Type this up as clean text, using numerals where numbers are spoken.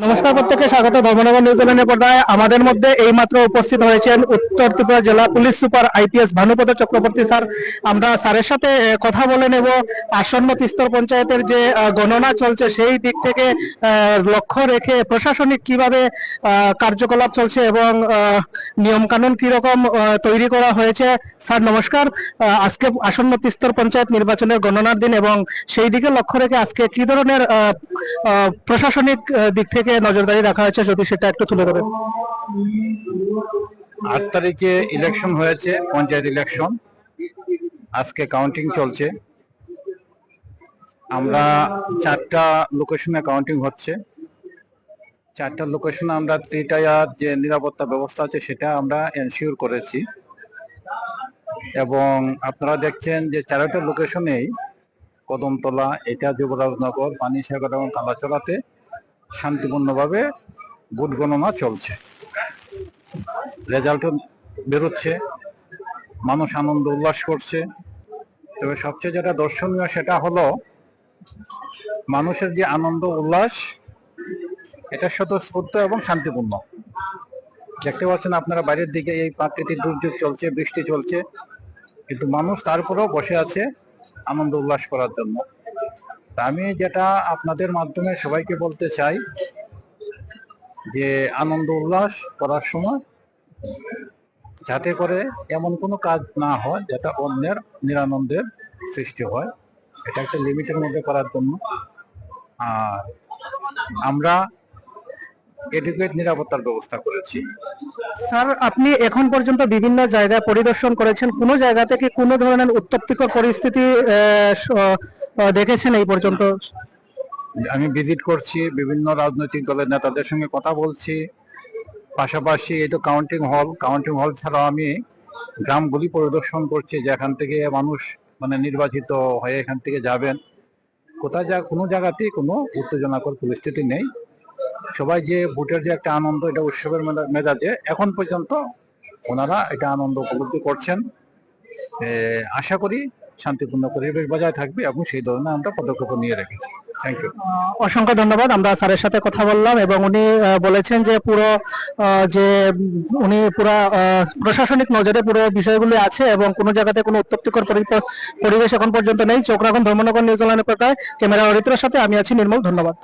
নমস্কার, প্রত্যেককে স্বাগত ধর্মনগর নিউজিল্যান্ডের পর্দায়। আমাদের মধ্যে এইমাত্র উপস্থিত হয়েছেন উত্তর ত্রিপুরা জেলা police super IPS Bhanupada Chakraborty sir. আমরা স্যারের সাথে কথা বলে নেব আসন্ন তিস্তর পঞ্চায়েতের যে গণনা চলছে সেই দিক থেকে লক্ষ্য রেখে প্রশাসনিক কিভাবে কার্যকলাপ চলছে এবং নিয়ম কানুন কিরকম তৈরি করা হয়েছে। স্যার নমস্কার, আজকে আসন্ন তিস্তর পঞ্চায়েত নির্বাচনের গণনার দিন এবং সেই দিকে লক্ষ্য রেখে আজকে কি ধরনের প্রশাসনিক দিক থেকে নজরদারি রাখা হয়েছে, যদি সেটা একটু তুলে ধরেন। 8 তারিখে ইলেকশন হয়েছে, পঞ্চায়েত ইলেকশন। আজকে কাউন্টিং চলছে। আমরা 4টা লোকেশনে কাউন্টিং হচ্ছে। 4টা লোকেশনে আমরা 3 টায়ার যে নিরাপত্তা ব্যবস্থা আছে সেটা আমরা এনশিওর করেছি এবং আপনারা দেখছেন যে 4টা লোকেশনেই কদমতলা, এটা যুবরাজনগর, পানিসাগর এবং কালাচড়াতে শান্তিপূর্ণভাবে ভোট গণনা চলছে। রেজাল্টও বেরোচ্ছে, মানুষ আনন্দ উল্লাস করছে। তবে সবচেয়ে যেটা দর্শনীয় সেটা হলো মানুষের যে আনন্দ উল্লাস, এটা স্বতঃস্ফূর্ত এবং শান্তিপূর্ণ। দেখতে পাচ্ছেন আপনারা বাইরের দিকে এই প্রাকৃতিক দুর্যোগ চলছে, বৃষ্টি চলছে, কিন্তু মানুষ তারপরেও বসে আছে আনন্দ উল্লাস করার জন্য। আমি যেটা আপনাদের মাধ্যমে সবাইকে বলতে চাই যে আনন্দ উল্লাস করার সময় যাতে করে এমন কোনো কাজ না হয় যেটা অন্যের নিরানন্দের সৃষ্টি হয়, এটা একটা লিমিটের মধ্যে করার জন্য। আর আমরা এডুকেট নিরাপত্তার ব্যবস্থা করেছি। স্যার, আপনি এখন পর্যন্ত বিভিন্ন জায়গায় পরিদর্শন করেছেন, কোনো জায়গা থেকে কোনো ধরনের উত্তপ্তিকর পরিস্থিতি দেখেছেন এই পর্যন্ত? আমি ভিজিট করছি, বিভিন্ন রাজনৈতিক দলের নেতাদের সঙ্গে কথা বলছি। পাশাপাশি এই তো কাউন্টিং হল ছাড়াও আমি গ্রামগুলি পরিদর্শন করছি, যেখান থেকে মানুষ নির্বাচিত হয়ে এখান থেকে যাবেন। কোনো জায়গাতেই কোনো উত্তেজনাকর পরিস্থিতি নেই। সবাই যে ভোটের যে একটা আনন্দ, এটা উৎসবের মেজাজে এখন পর্যন্ত ওনারা এটা আনন্দ উপলব্ধি করছেন। আশা করি শান্তিপূর্ণ পরিবেশ বজায় থাকবে এবং সেই ধরনের আমরা পদক্ষেপ নিয়ে রেখেছি। Thank you. অসংখ্য ধন্যবাদ। আমরা স্যারের সাথে কথা বললাম এবং উনি বলেছেন যে উনি পুরো প্রশাসনিক নজরে পুরো বিষয়গুলি আছে এবং কোনো জায়গাতে কোনো উত্তপ্তিকর পরিবেশ এখন পর্যন্ত নেই। চোখ রাখুন ধর্মনগর নিউজিল্যান্ডের পর্দায়। ক্যামেরা অরিত্রের সাথে আমি আছি নির্মল। ধন্যবাদ।